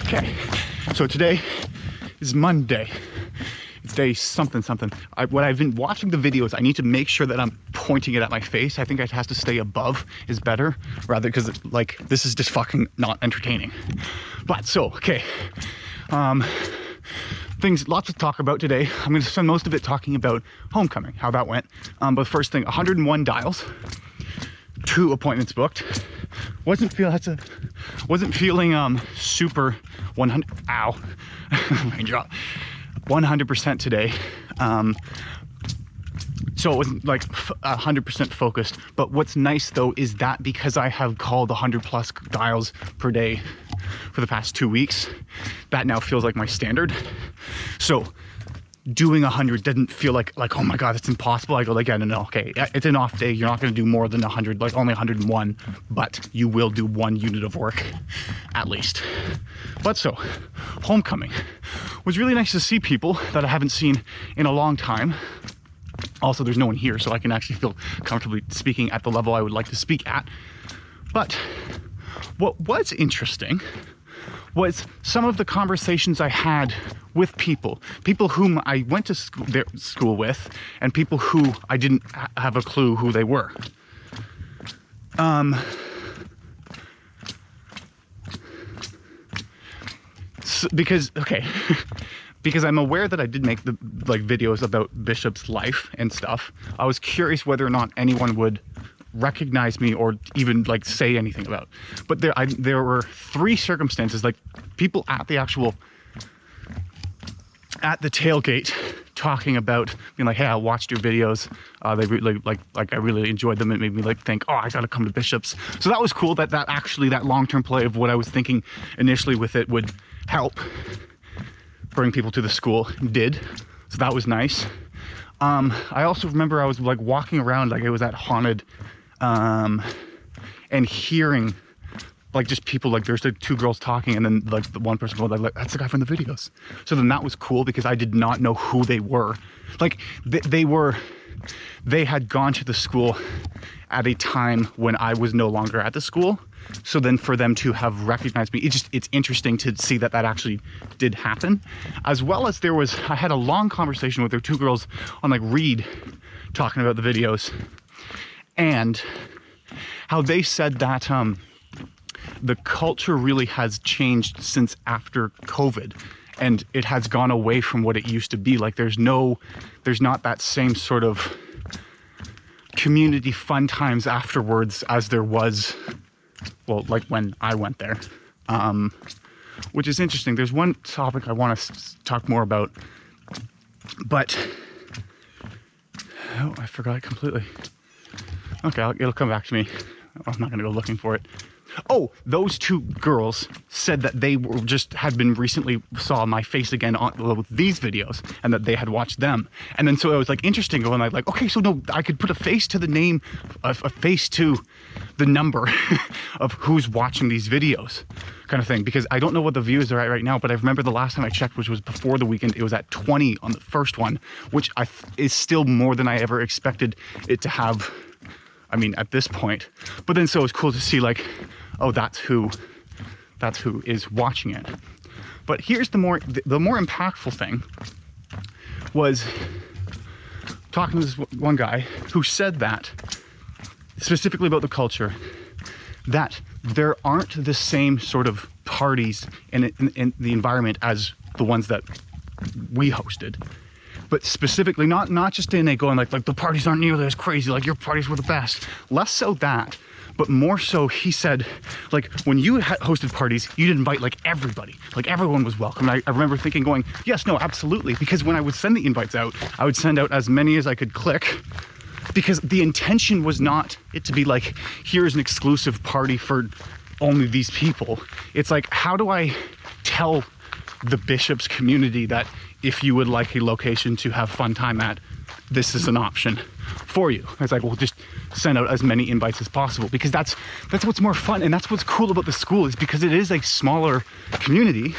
Okay, so today is Monday. It's day something. When I've been watching the videos, I need to make sure that I'm pointing it at my face. I think it has to stay above is better, rather, because like this is just fucking not entertaining. But so, okay, things, lots to talk about today. I'm going to spend most of it talking about homecoming, how that went. But first thing, 101 dials, 2 appointments booked. Wasn't feeling super 100. Ow, raindrop. 100% today. So it wasn't like 100% focused. But what's nice though is that because I have called 100+ dials per day for the past 2 weeks, that now feels like my standard. So doing 100 didn't feel like oh my god, it's impossible. I go like, yeah, no, okay, it's an off day, you're not going to do more than 100, like only 101, but you will do 1 unit of work at least. But so homecoming was really nice to see people that I haven't seen in a long time. Also, there's no one here, so I can actually feel comfortably speaking at the level I would like to speak at. But what was interesting was some of the conversations I had with people whom I went to school with, and people who I didn't have a clue who they were. Because I'm aware that I did make the videos about Bishop's life and stuff. I was curious whether or not anyone would recognize me or even say anything about. But there were 3 circumstances, like people at the tailgate talking about being like, hey, I watched your videos. They really I really enjoyed them. It made me think, oh, I gotta come to Bishop's. So that was cool that long-term play of what I was thinking initially with it would help bring people to the school did. So that was nice. I also remember I was walking around it was at haunted, and hearing just people there's 2 girls talking, and then the one person going that's the guy from the videos. So then that was cool because I did not know who they were. They had gone to the school at a time when I was no longer at the school. So then for them to have recognized me, it's interesting to see that actually did happen. As well as I had a long conversation with their 2 girls on Reed talking about the videos, and how they said that the culture really has changed since after COVID, and it has gone away from what it used to be. There's not that same sort of community fun times afterwards as there was, when I went there, which is interesting. There's one topic I want to talk more about, but I forgot it completely. Okay, it'll come back to me. I'm not going to go looking for it. Oh, those 2 girls said that they had been recently saw my face again with these videos, and that they had watched them. And then so it was interesting going okay, so no, I could put a face to the name, a face to the number of who's watching these videos, kind of thing. Because I don't know what the views are at right now, but I remember the last time I checked, which was before the weekend, it was at 20 on the first one, which is still more than I ever expected it to have. I mean, at this point. But then so it was cool to see oh, that's who is watching it. But here's the more impactful thing, was talking to this one guy who said that, specifically about the culture, that there aren't the same sort of parties in the environment as the ones that we hosted. But specifically, not just in a going the parties aren't nearly as crazy, your parties were the best. Less so that, but more so, he said, when you hosted parties, you did invite everybody, everyone was welcome. And I remember thinking, going, yes, no, absolutely, because when I would send the invites out, I would send out as many as I could click, because the intention was not it to be here's an exclusive party for only these people. It's how do I tell the Bishop's community that if you would like a location to have fun time at, this is an option for you. It's we'll just send out as many invites as possible, because that's what's more fun, and that's what's cool about the school, is because it is a smaller community.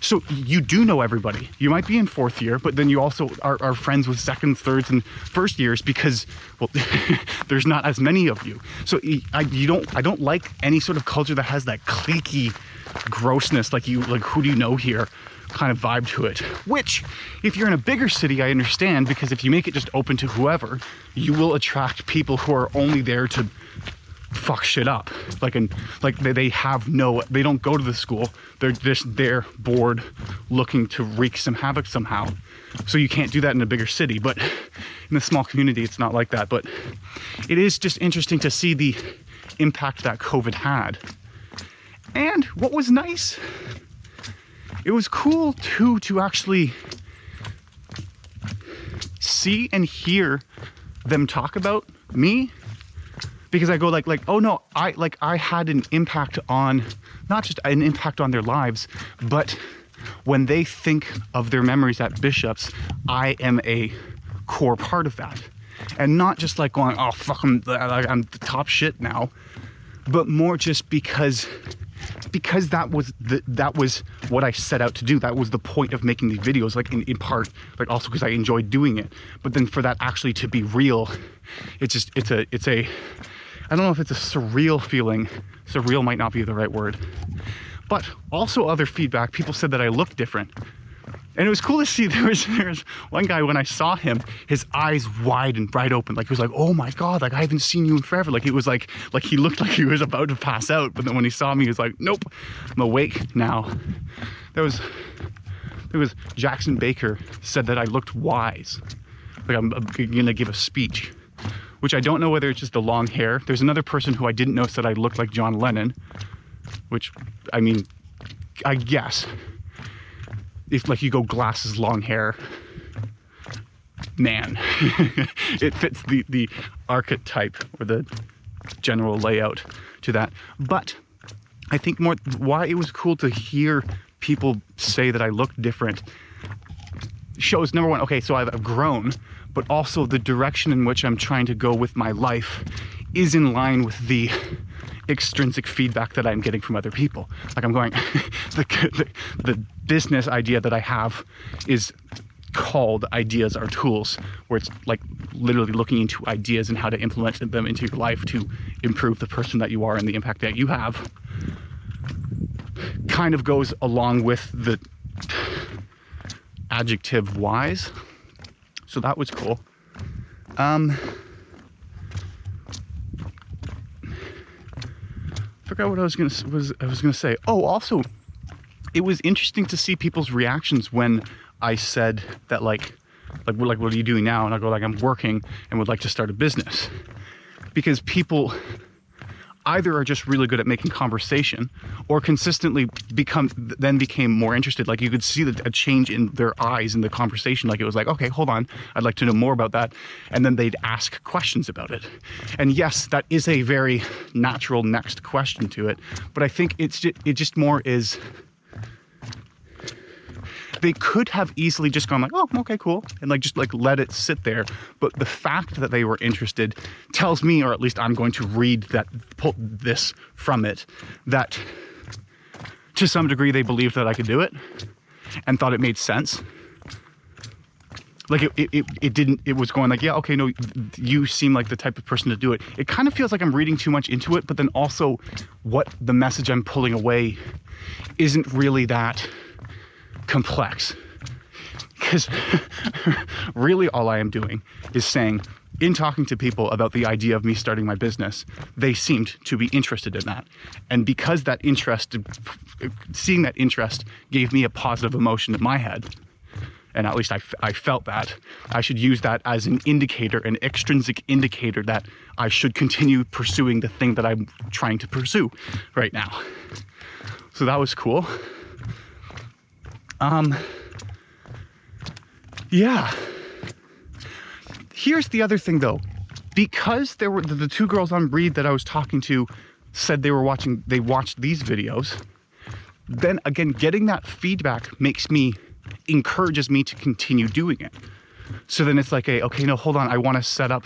So you do know everybody. You might be in 4th year, but then you also are friends with 2nd, 3rds, and 1st years because, well, there's not as many of you. So I don't like any sort of culture that has that cliquey grossness, like who do you know here kind of vibe to it. Which, if you're in a bigger city, I understand, because if you make it just open to whoever, you will attract people who are only there to fuck shit up. They don't go to the school. They're just there, bored, looking to wreak some havoc somehow. So you can't do that in a bigger city. But in a small community, it's not like that. But it is just interesting to see the impact that COVID had. And what was nice, it was cool too to actually see and hear them talk about me. Because I go like, oh no, I had an impact on, not just an impact on their lives, but when they think of their memories at Bishop's, I am a core part of that. And not just like going, oh fuck, I'm the top shit now, but more just because that was what I set out to do. That was the point of making these videos, like in part, like also because I enjoyed doing it. But then for that actually to be real, it's a I don't know if it's a surreal feeling. Surreal might not be the right word. But also other feedback, people said that I looked different. And it was cool to see there was one guy, when I saw him, his eyes wide and bright open. Like he was like, oh my God, like I haven't seen you in forever. Like it was like he looked like he was about to pass out. But then when he saw me, he was like, nope, I'm awake now. There was Jackson Baker said that I looked wise. Like I'm gonna give a speech. Which I don't know whether it's just the long hair. There's another person who I didn't know said I looked like John Lennon, which, I mean, I guess if like you go glasses, long hair, man, it fits the archetype or the general layout to that. But I think more why it was cool to hear people say that I looked different shows, number one, okay, so I've grown, but also the direction in which I'm trying to go with my life is in line with the extrinsic feedback that I'm getting from other people. Like I'm going, the business idea that I have is called Ideas Are Tools, where it's like literally looking into ideas and how to implement them into your life to improve the person that you are and the impact that you have. Kind of goes along with the adjective wise. So that was cool. Forgot what I was gonna say. Oh, also, it was interesting to see people's reactions when I said that like what are you doing now? And I go like, I'm working and would like to start a business. Because people either are just really good at making conversation or consistently became more interested. Like you could see a change in their eyes in the conversation. Like it was like, okay, hold on, I'd like to know more about that. And then they'd ask questions about it. And yes, that is a very natural next question to it. But I think it just more is, they could have easily just gone like, oh, okay, cool. And like, just like let it sit there. But the fact that they were interested tells me, or at least I'm going to read that, pull this from it, that to some degree they believed that I could do it and thought it made sense. Like it was going like, yeah, okay, no, you seem like the type of person to do it. It kind of feels like I'm reading too much into it, but then also what the message I'm pulling away isn't really that complex, because really all I am doing is saying, in talking to people about the idea of me starting my business, they seemed to be interested in that. And because that interest, seeing that interest gave me a positive emotion in my head, and at least I felt that, I should use that as an indicator, an extrinsic indicator that I should continue pursuing the thing that I'm trying to pursue right now. So that was cool. Yeah. Here's the other thing though, because there were the two girls on Read that I was talking to said they watched these videos. Then again, getting that feedback encourages me to continue doing it. So then it's like okay, no, hold on. I want to set up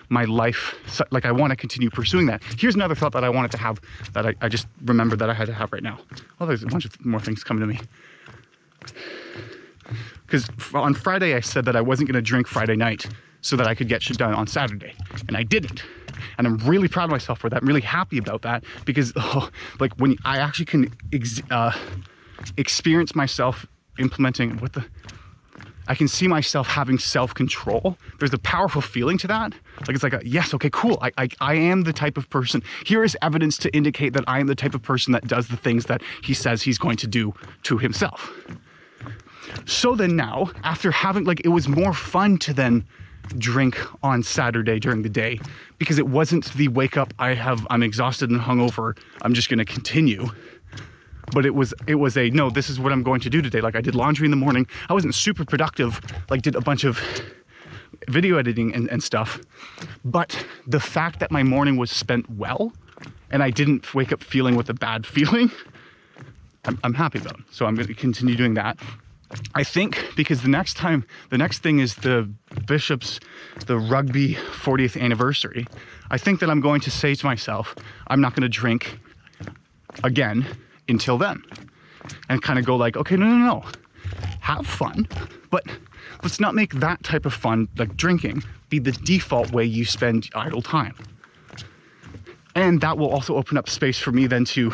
my life. Like I want to continue pursuing that. Here's another thought that I wanted to have that I just remembered that I had to have right now. Oh, there's a bunch of more things coming to me. Because on Friday I said that I wasn't going to drink Friday night so that I could get shit done on Saturday, and I didn't. And I'm really proud of myself for that. I'm really happy about that because like when I actually can experience myself implementing I can see myself having self-control. There's a powerful feeling to that. Like it's like, yes, okay, cool. I am the type of person. Here is evidence to indicate that I am the type of person that does the things that he says he's going to do to himself. So then now, after having, like, it was more fun to then drink on Saturday during the day because it wasn't the wake up, I'm exhausted and hungover, I'm just going to continue. But it was a, no, this is what I'm going to do today. Like I did laundry in the morning. I wasn't super productive, like did a bunch of video editing and stuff. But the fact that my morning was spent well and I didn't wake up feeling with a bad feeling, I'm happy about it. So I'm going to continue doing that. I think because the next thing is the rugby 40th anniversary. I think that I'm going to say to myself, I'm not going to drink again until then, and kind of go like, okay, no, have fun, but let's not make that type of fun, like drinking, be the default way you spend idle time. And that will also open up space for me then to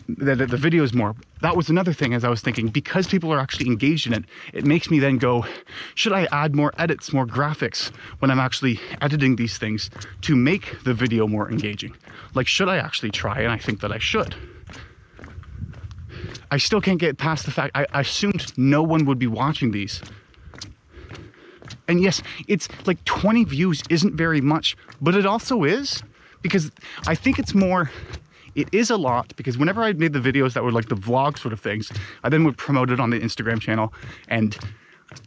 the videos more. That was another thing as I was thinking, because people are actually engaged in it, it makes me then go, should I add more edits, more graphics when I'm actually editing these things to make the video more engaging? Like, should I actually try? And I think that I should. I still can't get past the fact I assumed no one would be watching these. And yes, it's like 20 views isn't very much, but it also is, because I think it's more, it is a lot, because whenever I made the videos that were like the vlog sort of things, I then would promote it on the Instagram channel and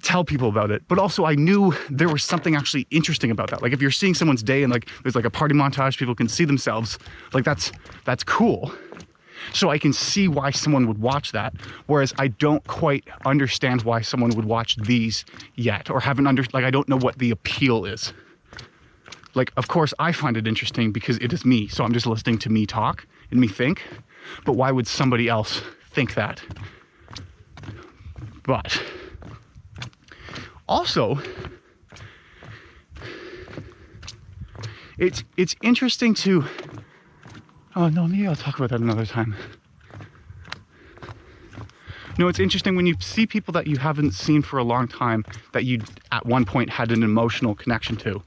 tell people about it. But also I knew there was something actually interesting about that. Like if you're seeing someone's day and like there's like a party montage, people can see themselves, like that's cool. So I can see why someone would watch that, whereas I don't quite understand why someone would watch these yet, or I don't know what the appeal is. Like, of course, I find it interesting because it is me, so I'm just listening to me talk and me think, but why would somebody else think that? But also, it's interesting to, oh no, maybe I'll talk about that another time. No, it's interesting when you see people that you haven't seen for a long time that you at one point had an emotional connection to.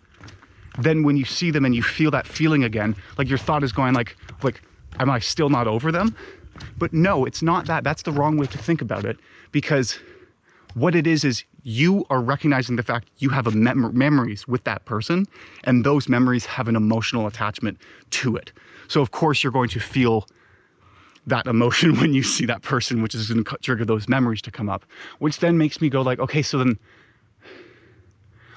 Then when you see them and you feel that feeling again, like your thought is going like, am I still not over them? But no, it's not that. That's the wrong way to think about it, because what it is you are recognizing the fact you have memories with that person, and those memories have an emotional attachment to it. So of course you're going to feel that emotion when you see that person, which is going to trigger those memories to come up, which then makes me go like, okay, so then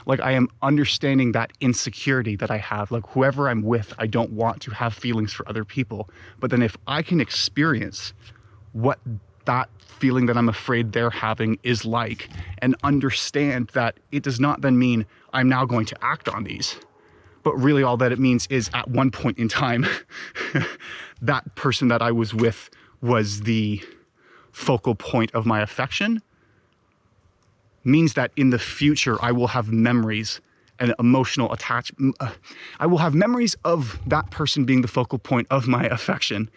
like I am understanding that insecurity that I have, like whoever I'm with, I don't want to have feelings for other people. But then if I can experience what that feeling that I'm afraid they're having is like, and understand that it does not then mean I'm now going to act on these, but really all that it means is at one point in time, that person that I was with was the focal point of my affection, means that in the future, I will have memories and emotional attachment. I will have memories of that person being the focal point of my affection,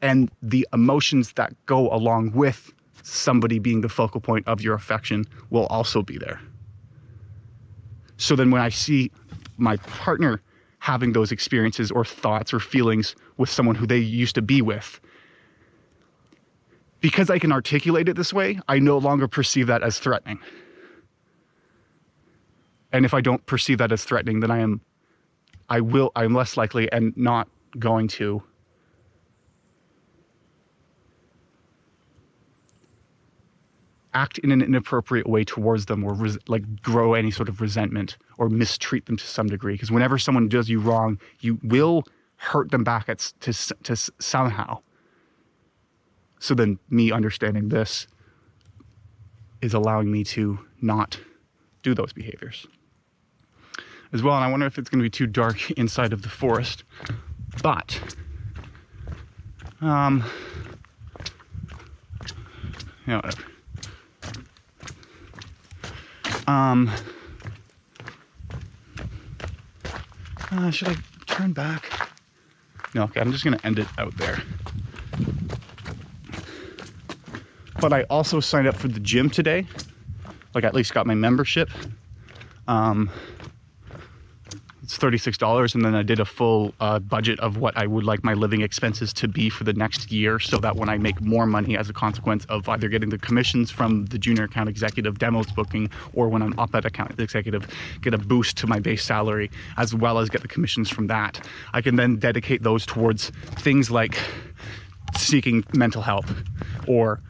and the emotions that go along with somebody being the focal point of your affection will also be there. So then when I see my partner having those experiences or thoughts or feelings with someone who they used to be with, because I can articulate it this way, I no longer perceive that as threatening. And if I don't perceive that as threatening, then I'm less likely and not going to act in an inappropriate way towards them, or like grow any sort of resentment or mistreat them to some degree. Because whenever someone does you wrong, you will hurt them back to somehow. So then me understanding this is allowing me to not do those behaviors as well. And I wonder if it's going to be too dark inside of the forest, but yeah, whatever. Should I turn back? No, okay, I'm just gonna end it out there. But I also signed up for the gym today. Like, at least got my membership. It's $36, and then I did a full budget of what I would like my living expenses to be for the next year, so that when I make more money as a consequence of either getting the commissions from the junior account executive demos booking, or when I'm up at account executive, get a boost to my base salary, as well as get the commissions from that. I can then dedicate those towards things like seeking mental health or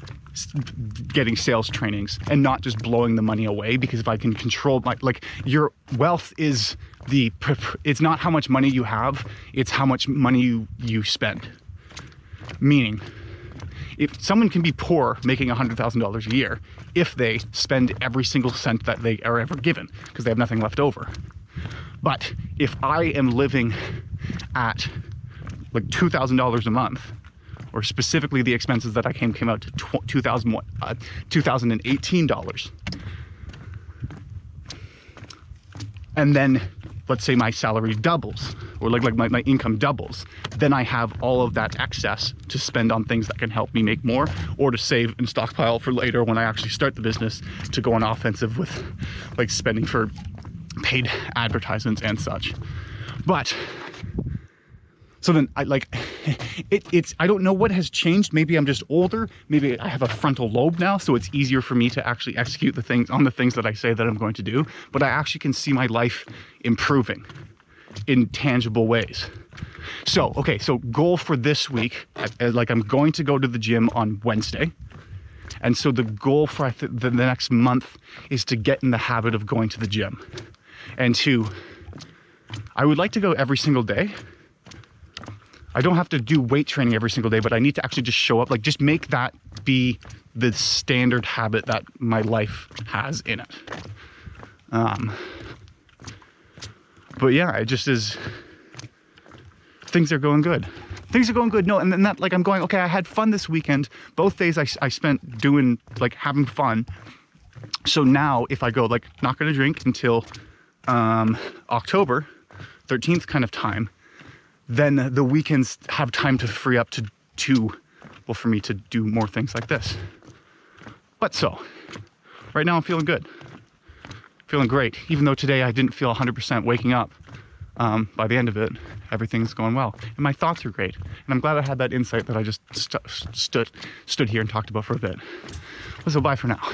getting sales trainings, and not just blowing the money away. Because if I can control my, like, your wealth is it's not how much money you have, it's how much money you spend. Meaning, if someone can be poor making $100,000 a year if they spend every single cent that they are ever given, because they have nothing left over. But if I am living at like $2,000 a month, or specifically the expenses that I came out to $2,018, and then let's say my salary doubles, or like my income doubles, then I have all of that excess to spend on things that can help me make more, or to save and stockpile for later when I actually start the business, to go on offensive with like spending for paid advertisements and such. But so then I don't know what has changed. Maybe I'm just older. Maybe I have a frontal lobe now, so it's easier for me to actually execute the things that I say that I'm going to do. But I actually can see my life improving in tangible ways. So, okay, so goal for this week, like, I'm going to go to the gym on Wednesday. And so the goal for the next month is to get in the habit of going to the gym. And I would like to go every single day. I don't have to do weight training every single day, but I need to actually just show up, like, just make that be the standard habit that my life has in it. But yeah, it just is, things are going good. Things are going good. No, and then that, like, I'm going, okay, I had fun this weekend. Both days I spent doing, like, having fun. So now if I go, like, not going to drink until October 13th kind of time, then the weekends have time to free up for me to do more things like this. But so, right now I'm feeling good. Feeling great. Even though today I didn't feel 100% waking up, by the end of it, everything's going well. And my thoughts are great. And I'm glad I had that insight that I just stood here and talked about for a bit. So bye for now.